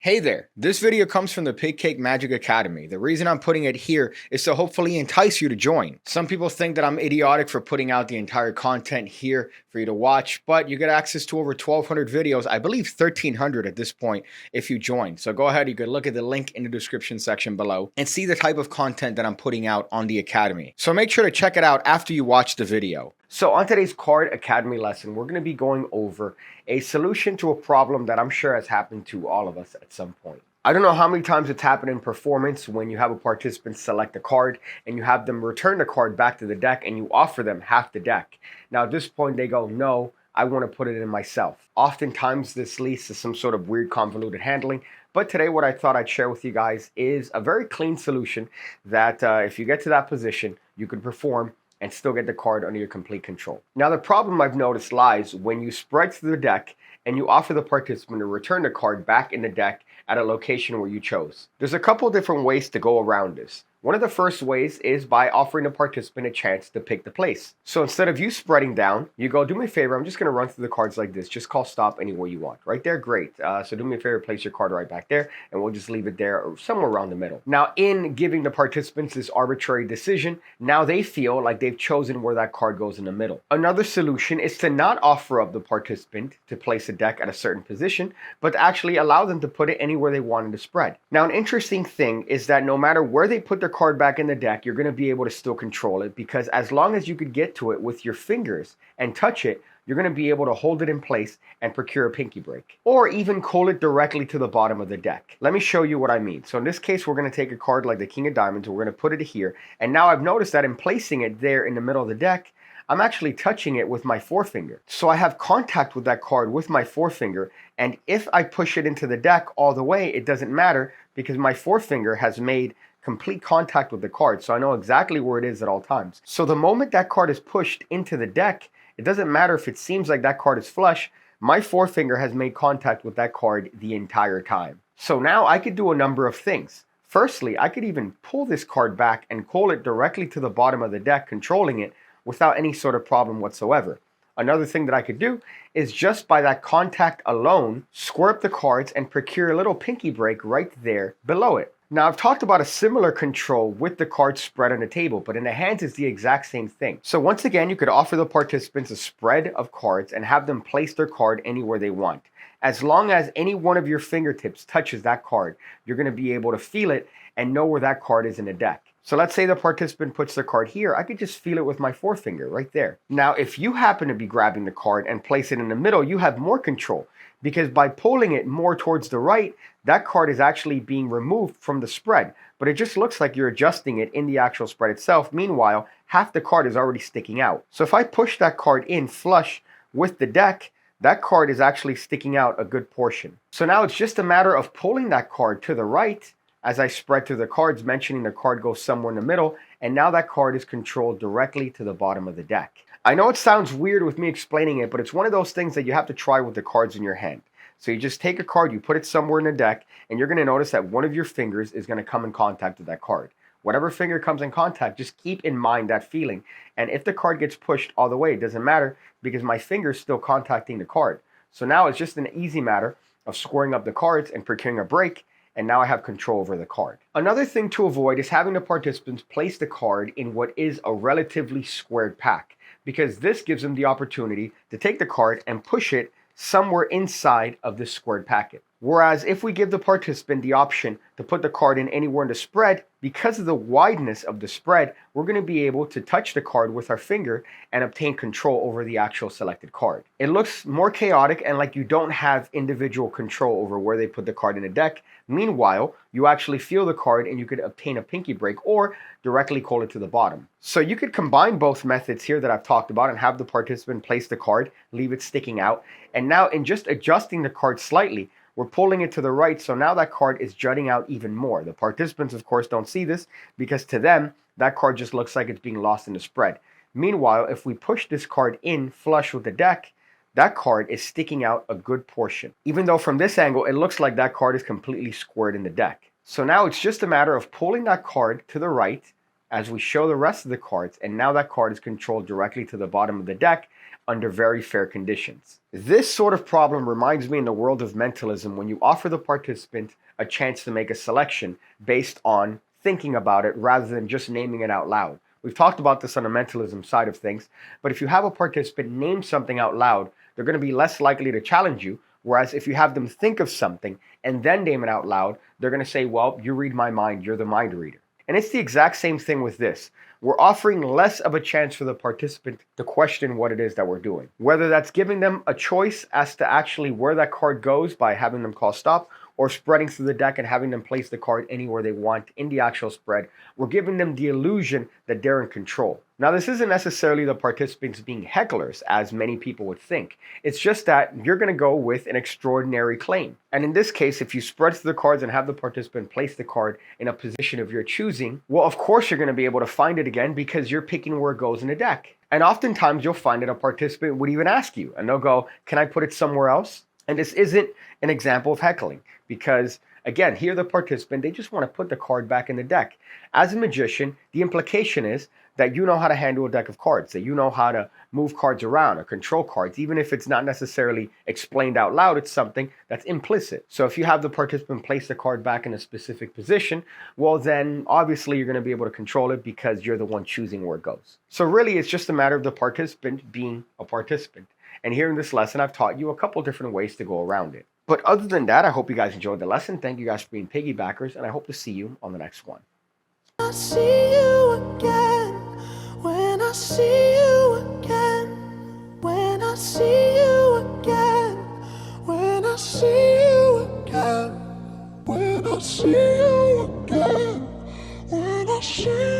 Hey there, this video comes from the PigCake Magic Academy. The reason I'm putting it here is to hopefully entice you to join. Some people think that I'm idiotic for putting out the entire content here for you to watch, but you get access to over 1,200 videos, I believe 1,300 at this point if you join. So go ahead, you can look at the link in the description section below and see the type of content that I'm putting out on the Academy. So make sure to check it out after you watch the video. So on today's Card Academy lesson, we're going to be going over a solution to a problem that I'm sure has happened to all of us at some point. I don't know how many times it's happened in performance when you have a participant select a card and you have them return the card back to the deck and you offer them half the deck. Now at this point they go, no, I want to put it in myself. Oftentimes this leads to some sort of weird convoluted handling. But today what I thought I'd share with you guys is a very clean solution that if you get to that position, you can perform and still get the card under your complete control. Now the problem I've noticed lies when you spread through the deck and you offer the participant to return the card back in the deck at a location where you chose. There's a couple different ways to go around this. One of the first ways is by offering the participant a chance to pick the place. So instead of you spreading down, you go, do me a favor, I'm just going to run through the cards like this. Just call stop anywhere you want. Right there, great. So do me a favor, place your card right back there, and we'll just leave it there or somewhere around the middle. Now, in giving the participants this arbitrary decision, now they feel like they've chosen where that card goes in the middle. Another solution is to not offer up the participant to place a deck at a certain position, but to actually allow them to put it anywhere they want in the spread. Now, an interesting thing is that no matter where they put their card back in the deck, you're going to be able to still control it, because as long as you could get to it with your fingers and touch it, you're going to be able to hold it in place and procure a pinky break, or even call it directly to the bottom of the deck. Let me show you what I mean. So in this case, we're going to take a card like the King of Diamonds, we're going to put it here, and now I've noticed that in placing it there in the middle of the deck, I'm actually touching it with my forefinger. So I have contact with that card with my forefinger, and if I push it into the deck all the way, it doesn't matter because my forefinger has made complete contact with the card, so I know exactly where it is at all times. So the moment that card is pushed into the deck, it doesn't matter if it seems like that card is flush, my forefinger has made contact with that card the entire time. So now I could do a number of things. Firstly, I could even pull this card back and call it directly to the bottom of the deck, controlling it without any sort of problem whatsoever. Another thing that I could do is just by that contact alone, square up the cards and procure a little pinky break right there below it. Now, I've talked about a similar control with the cards spread on the table, but in the hands it's the exact same thing. So once again, you could offer the participants a spread of cards and have them place their card anywhere they want. As long as any one of your fingertips touches that card, you're going to be able to feel it and know where that card is in the deck. So let's say the participant puts their card here, I could just feel it with my forefinger right there. Now, if you happen to be grabbing the card and place it in the middle, you have more control, because by pulling it more towards the right, that card is actually being removed from the spread, but it just looks like you're adjusting it in the actual spread itself. Meanwhile, half the card is already sticking out. So if I push that card in flush with the deck, that card is actually sticking out a good portion. So now it's just a matter of pulling that card to the right as I spread through the cards, mentioning the card goes somewhere in the middle, and now that card is controlled directly to the bottom of the deck. I know it sounds weird with me explaining it, but it's one of those things that you have to try with the cards in your hand. So you just take a card, you put it somewhere in the deck, and you're going to notice that one of your fingers is going to come in contact with that card. Whatever finger comes in contact, just keep in mind that feeling. And if the card gets pushed all the way, it doesn't matter because my finger is still contacting the card. So now it's just an easy matter of squaring up the cards and procuring a break, and now I have control over the card. Another thing to avoid is having the participants place the card in what is a relatively squared pack, because this gives them the opportunity to take the card and push it somewhere inside of this squared packet. Whereas if we give the participant the option to put the card in anywhere in the spread, because of the wideness of the spread, we're going to be able to touch the card with our finger and obtain control over the actual selected card. It looks more chaotic and like you don't have individual control over where they put the card in the deck. Meanwhile, you actually feel the card and you could obtain a pinky break or directly call it to the bottom. So you could combine both methods here that I've talked about and have the participant place the card, leave it sticking out, and now in just adjusting the card slightly, we're pulling it to the right, so now that card is jutting out even more. The participants, of course, don't see this because to them, that card just looks like it's being lost in the spread. Meanwhile, if we push this card in flush with the deck, that card is sticking out a good portion. Even though from this angle, it looks like that card is completely squared in the deck. So now it's just a matter of pulling that card to the right as we show the rest of the cards, and now that card is controlled directly to the bottom of the deck under very fair conditions. This sort of problem reminds me in the world of mentalism when you offer the participant a chance to make a selection based on thinking about it rather than just naming it out loud. We've talked about this on the mentalism side of things, but if you have a participant name something out loud, they're going to be less likely to challenge you, whereas if you have them think of something and then name it out loud, they're going to say, well, you read my mind, you're the mind reader. And it's the exact same thing with this. We're offering less of a chance for the participant to question what it is that we're doing. Whether that's giving them a choice as to actually where that card goes by having them call stop, or spreading through the deck and having them place the card anywhere they want in the actual spread, we're giving them the illusion that they're in control. Now, this isn't necessarily the participants being hecklers, as many people would think. It's just that you're going to go with an extraordinary claim. And in this case, if you spread through the cards and have the participant place the card in a position of your choosing, well, of course you're going to be able to find it again because you're picking where it goes in the deck. And oftentimes you'll find that a participant would even ask you, and they'll go, can I put it somewhere else? And this isn't an example of heckling because, again, here the participant, they just want to put the card back in the deck. As a magician, the implication is that you know how to handle a deck of cards, that you know how to move cards around or control cards. Even if it's not necessarily explained out loud, it's something that's implicit. So if you have the participant place the card back in a specific position, well, then obviously you're going to be able to control it because you're the one choosing where it goes. So really, it's just a matter of the participant being a participant. And here in this lesson, I've taught you a couple different ways to go around it. But other than that, I hope you guys enjoyed the lesson. Thank you guys for being piggybackers, and I hope to see you on the next one. I see you again, when I see you again, when I see you again, when I see you again, when I see you again, when I see you again.